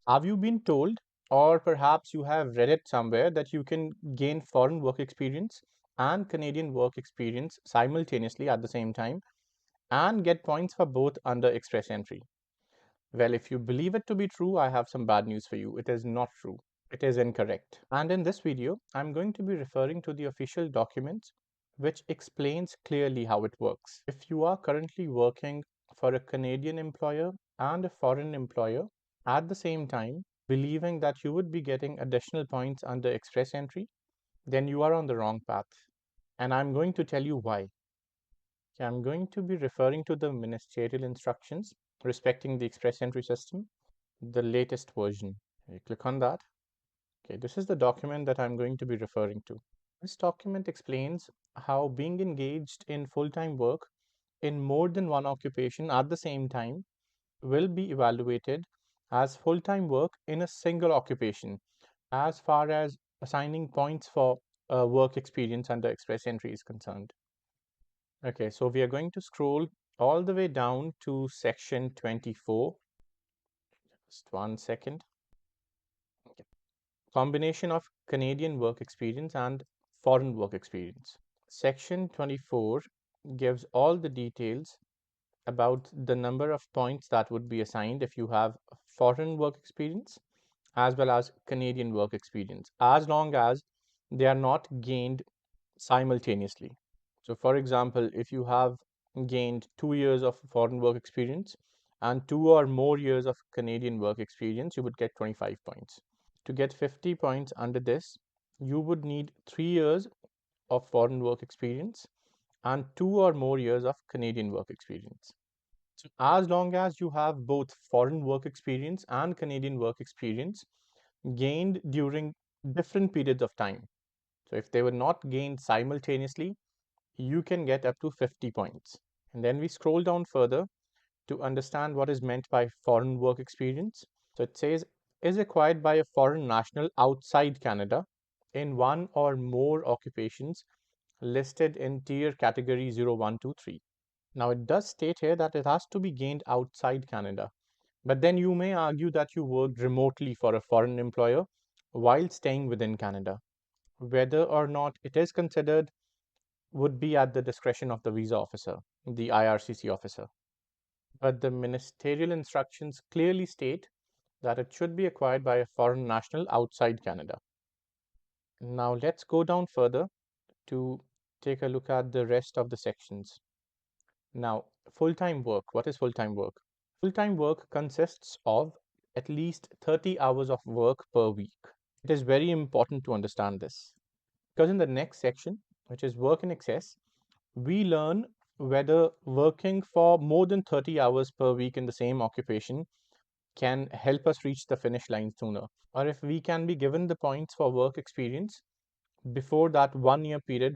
Have you been told, or perhaps you have read it somewhere, that you can gain foreign work experience and Canadian work experience simultaneously at the same time and get points for both under express entry? Well, if you believe it to be true, I have some bad news for you. It is not true. It is incorrect. And in this video, I'm going to be referring to the official documents which explains clearly how it works. If you are currently working for a Canadian employer and a foreign employer at the same time, believing that you would be getting additional points under express entry, then you are on the wrong path. And I'm going to tell you why. I'm going to be referring to the Ministerial Instructions respecting the express entry system, the latest version. You click on that. Okay, this is the document that I'm going to be referring to. This document explains how being engaged in full-time work in more than one occupation at the same time will be evaluated as full-time work in a single occupation as far as assigning points for work experience under express entry is concerned. Okay, so we are going to scroll all the way down to section 24. Just 1 second. Okay. Combination of Canadian work experience and foreign work experience. Section 24 gives all the details about the number of points that would be assigned if you have foreign work experience as well as Canadian work experience, as long as they are not gained simultaneously. So, for example, if you have gained 2 years of foreign work experience and 2 or more years of Canadian work experience, you would get 25 points. To get 50 points under this, you would need 3 years of foreign work experience and 2 or more years of Canadian work experience. So, as long as you have both foreign work experience and Canadian work experience gained during different periods of time, so if they were not gained simultaneously, you can get up to 50 points. And then we scroll down further to understand what is meant by foreign work experience. So it says, is acquired by a foreign national outside Canada in one or more occupations listed in tier category 0, 1, 2, 3. Now it does state here that it has to be gained outside Canada. But then you may argue that you worked remotely for a foreign employer while staying within Canada. Whether or not it is considered would be at the discretion of the visa officer, the IRCC officer. But the ministerial instructions clearly state that it should be acquired by a foreign national outside Canada. Now let's go down further to take a look at the rest of the sections. Now, full-time work. What is full-time work? Full-time work consists of at least 30 hours of work per week. It is very important to understand this because in the next section, which is work in excess, we learn whether working for more than 30 hours per week in the same occupation can help us reach the finish line sooner, or if we can be given the points for work experience before that 1 year period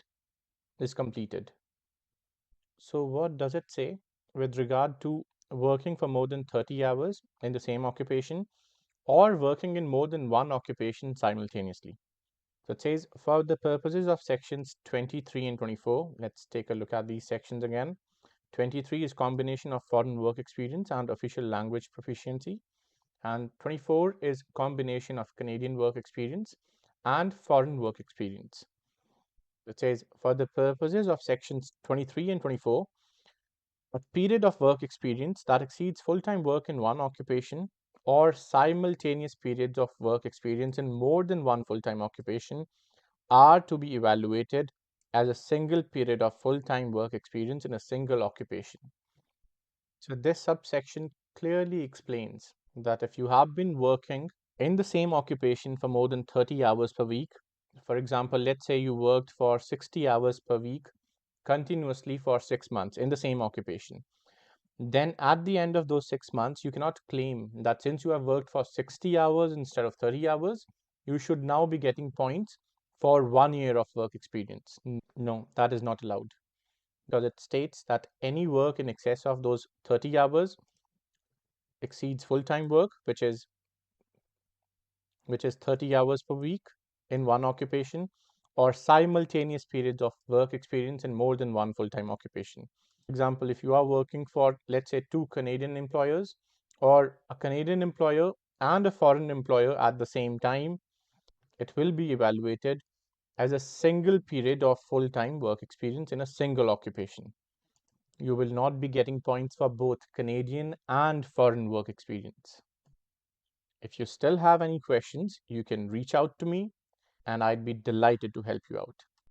is completed. So what does it say with regard to working for more than 30 hours in the same occupation or working in more than one occupation simultaneously? So it says, for the purposes of sections 23 and 24, let's take a look at these sections again. 23 is combination of foreign work experience and official language proficiency. And 24 is combination of Canadian work experience and foreign work experience. It says, for the purposes of sections 23 and 24, a period of work experience that exceeds full-time work in one occupation or simultaneous periods of work experience in more than one full-time occupation are to be evaluated as a single period of full-time work experience in a single occupation. So this subsection clearly explains that if you have been working in the same occupation for more than 30 hours per week, for example, let's say you worked for 60 hours per week continuously for 6 months in the same occupation, then at the end of those 6 months, you cannot claim that since you have worked for 60 hours instead of 30 hours, you should now be getting points for 1 year of work experience. No, that is not allowed because it states that any work in excess of those 30 hours exceeds full-time work, which is 30 hours per week in one occupation, or simultaneous periods of work experience in more than one full-time occupation. For example, if you are working for, let's say, two Canadian employers or a Canadian employer and a foreign employer at the same time, it will be evaluated as a single period of full-time work experience in a single occupation. You will not be getting points for both Canadian and foreign work experience. If you still have any questions, you can reach out to me and I'd be delighted to help you out.